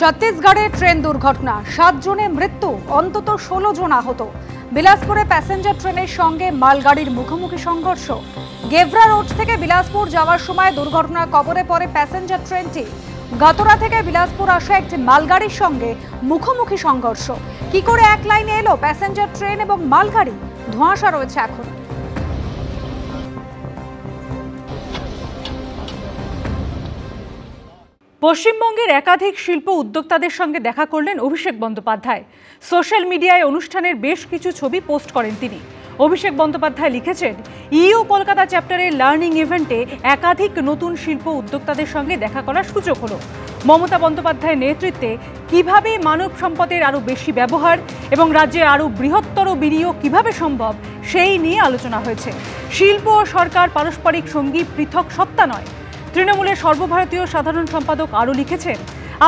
ছত্তিশগড়ে ট্রেন দুর্ঘটনা, 7 জনে মৃত্যু, অন্তত 16 জন আহত। বিলাসপুরে প্যাসেঞ্জার ট্রেনের সঙ্গে মালগাড়ির মুখোমুখি সংঘর্ষ। গেভরা রোড থেকে বিলাসপুর যাওয়ার সময় দুর্ঘটনার কবলে পড়ে প্যাসেঞ্জার ট্রেনটি। গাতরা থেকে বিলাসপুর আসা একটি মালগাড়ির সঙ্গে মুখোমুখি সংঘর্ষ। কি করে এক লাইনে এলো প্যাসেঞ্জার ট্রেন এবং মালগাড়ি, ধোঁয়াশা রয়েছে এখন। পশ্চিমবঙ্গের একাধিক শিল্প উদ্যোক্তাদের সঙ্গে দেখা করলেন অভিষেক বন্দ্যোপাধ্যায়। সোশ্যাল মিডিয়ায় অনুষ্ঠানের বেশ কিছু ছবি পোস্ট করেন তিনি। অভিষেক বন্দ্যোপাধ্যায় লিখেছেন, ইও কলকাতা চ্যাপ্টারের লার্নিং ইভেন্টে একাধিক নতুন শিল্প উদ্যোক্তাদের সঙ্গে দেখা করার সুযোগ হলো। মমতা বন্দ্যোপাধ্যায়ের নেতৃত্বে কিভাবে মানব সম্পদের আরও বেশি ব্যবহার এবং রাজ্যে আরও বৃহত্তর বিনিয়োগ কিভাবে সম্ভব সেই নিয়ে আলোচনা হয়েছে। শিল্প ও সরকার পারস্পরিক সঙ্গী, পৃথক সত্তা নয়। তৃণমূলের সর্বভারতীয় সাধারণ সম্পাদক আরও লিখেছেন,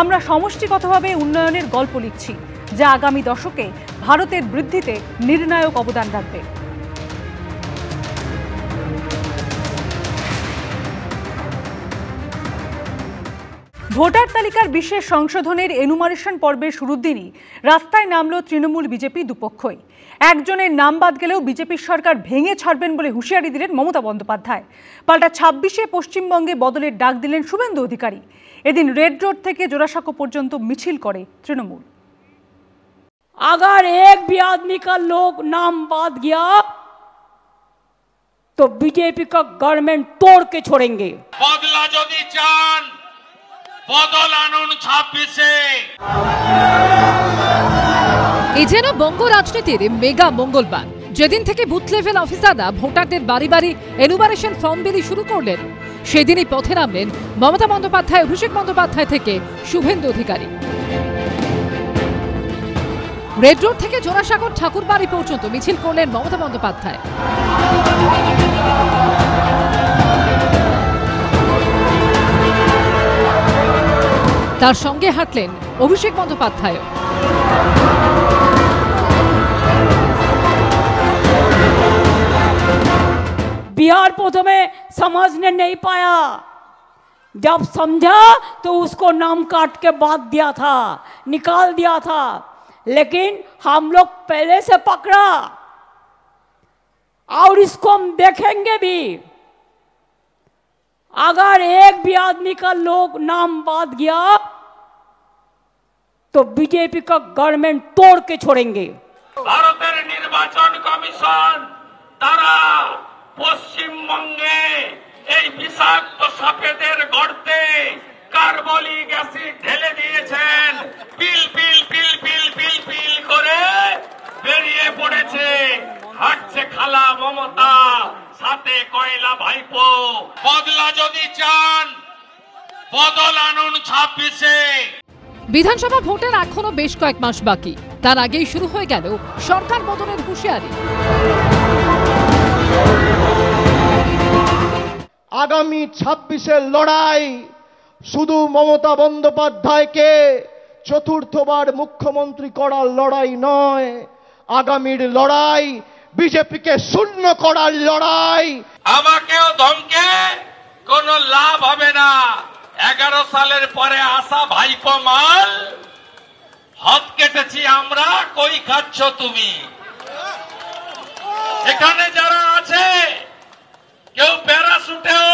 আমরা সমষ্টিগতভাবে উন্নয়নের গল্প লিখছি, যা আগামী দশকে ভারতের বৃদ্ধিতে নির্ণায়ক অবদান রাখবে। ভোটার তালিকার বিশেষ সংশোধনের এনুমারেশন পর্বের শুরুর দিনই রাস্তায় নামল তৃণমূল বিজেপি দুপক্ষই। একজনের নাম বাদ গেলেও বিজেপির সরকার ভেঙে ছাড়বেন বলে হুঁশিয়ারি দিলেন মমতা বন্দ্যোপাধ্যায়। পাল্টা 26-এ পশ্চিমবঙ্গে বদলের ডাক দিলেন শুভেন্দু অধিকারী। এদিন রেড রোড থেকে জোড়াসাঁকো পর্যন্ত মিছিল করে তৃণমূল। अगर एक भी आदमी का लोग नाम बात गया तो बीजेपी का गवर्नमेंट तोड़ के छोड़ेंगे। बदला যদি চান বদল আনুন 26-এ। এই যেন বঙ্গ রাজনীতির মেগা মঙ্গলবার, যেদিন থেকে বুথ লেভেল অফিসাররা ভোটারদের বাড়ি বাড়ি এনুমারেশন ফর্ম বিলি শুরু করলেন, সেদিনই পথে নামলেন মমতা বন্দ্যোপাধ্যায়, অভিষেক বন্দ্যোপাধ্যায় থেকে শুভেন্দু অধিকারী। রেড রোড থেকে জোড়াসাঁকো ঠাকুরবাড়ি পর্যন্ত মিছিল করলেন মমতা বন্দ্যোপাধ্যায়। তার সঙ্গে হাঁটলেন অভিষেক বন্দ্যোপাধ্যায়। बिहार प्रथमे समझने नहीं पाया, जब समझा तो उसको नाम काट के बात दिया था, निकाल दिया था, लेकिन हम लोग पहले से पकड़ा और इसको हम देखेंगे भी। अगर एक भी आदमी का लोग नाम बात गया तो बीजेपी का गवर्नमेंट तोड़ के छोड़ेंगे। ভারতের নির্বাচন কমিশন তারা পশ্চিমবঙ্গে এই বিষাক্ত সাপেদের গর্তে কার্বলিক অ্যাসিড ঢেলে দিয়েছেন। পিল পিল পিল পিল পিল পিল করে বেরিয়ে পড়েছে। হাঁটছে খালা মমতা, সাথে কয়লা ভাইপো। বদলা যদি চান বদল আনুন 26-এ। বিধানসভা ভোটের এখনো বেশ কয়েক মাস বাকি, তার আগেই শুরু হয়ে গেল সরকার বদলের হুঁশিয়ারি। আগামী 26-এর লড়াই শুধু মমতা বন্দ্যোপাধ্যায়কে চতুর্থবার মুখ্যমন্ত্রী করার লড়াই নয়, আগামীর লড়াই বিজেপিকে শূন্য করার লড়াই। আমাকেও ধমকে কোনো লাভ হবে না। 11 সালের পরে আসা ভাইপো মাল হাত কেটেছি আমরা, কই খাচ্ছ তুমি? এখানে যারা আছে কেউ প্যারাশুটেও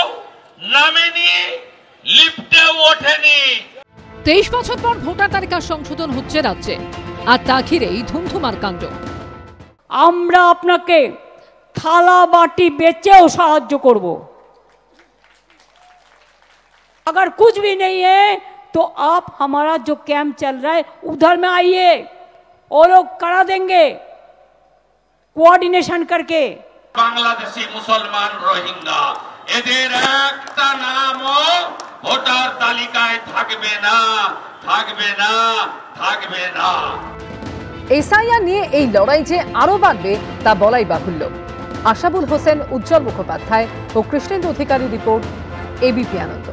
নামেনি, লিফটেও ওঠেনি। 23 বছর পর ভোটার তালিকা সংশোধন হচ্ছে রাজ্যে, আর তা ঘিরেই ধুমধুমার কাণ্ড। আমরা আপনাকে থালা বাটি বেচেও সাহায্য করব। अगर कुछ भी नहीं है तो आप हमारा जो कैंप चल रहा है उधर में आइए, वो लोग करा देंगे कोऑर्डिनेशन करके। বাংলাদেশি মুসলমান রোহিঙ্গা এদের একটা নামও ভোটার তালিকায় থাকবে না, থাকবে না, থাকবে না। এসআইআর নিয়ে এই লড়াই যে আরো বাড়বে তা বলাই বাহুল্য। আশাবুল হোসেন, উজ্জ্বল মুখোপাধ্যায় ও কৃষ্ণেন্দু অধিকারী রিপোর্ট, এবিপি আনন্দ।